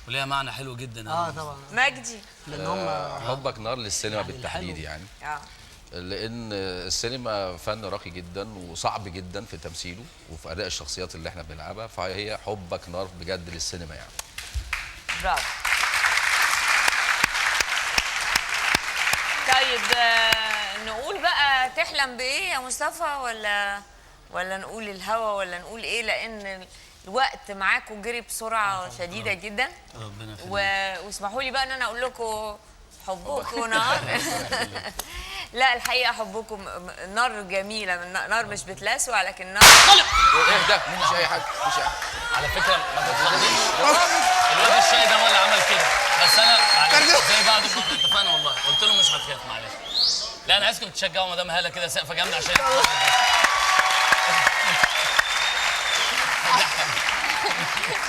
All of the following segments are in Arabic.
وليها معنى حلو جدا. طبعا. مجدي لان هم حبك نار للسينما بالتحديد يعني. اه لان السينما فن راقي جدا وصعب جدا في تمثيله وفي اداء الشخصيات اللي احنا بنلعبها، فهي حبك نار بجد للسينما يعني. برافو. طيب نقول بقى تحلم بايه يا مصطفى، ولا نقول الهوا، ولا نقول ايه؟ لان الوقت معاكم جري بسرعه شديده جدا. ربنا يخليك. واسمحوا لي بقى ان انا اقول لكم حبكم نار. لا الحقيقه حبكم نار جميله، نار مش بتلاسع لكن نار. ايه ده؟ مفيش اي حاجه، مفيش اي حاجه. على فكره ما تتخضيش، الواد الشاي ده هو اللي عمل كده، بس انا معلش زي بعد ما اتفقنا والله قلت له مش هتخاف معلش. لا انا عايزكم تشجعوا مدام هاله كده سقفه جامده عشان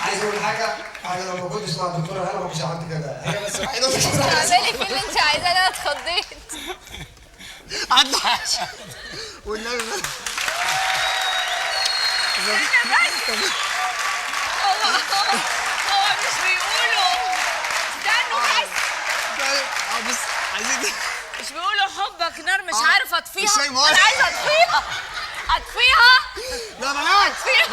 عايز اقول حاجه، انا لو ما كنتش مع الدكتوره هاله ما كنتش عملت كده، هي بس الوحيده اللي اعملي في اللي انت عايزاه، انا اتخضيت. والنبي هو مش بيقولوا استنوا بس، بص عايزين مش بيقولوا حبك نار مش عارفه اطفيها؟ مش شايف انا عايزه اطفيها. اطفيها. لا بلاش اطفيها.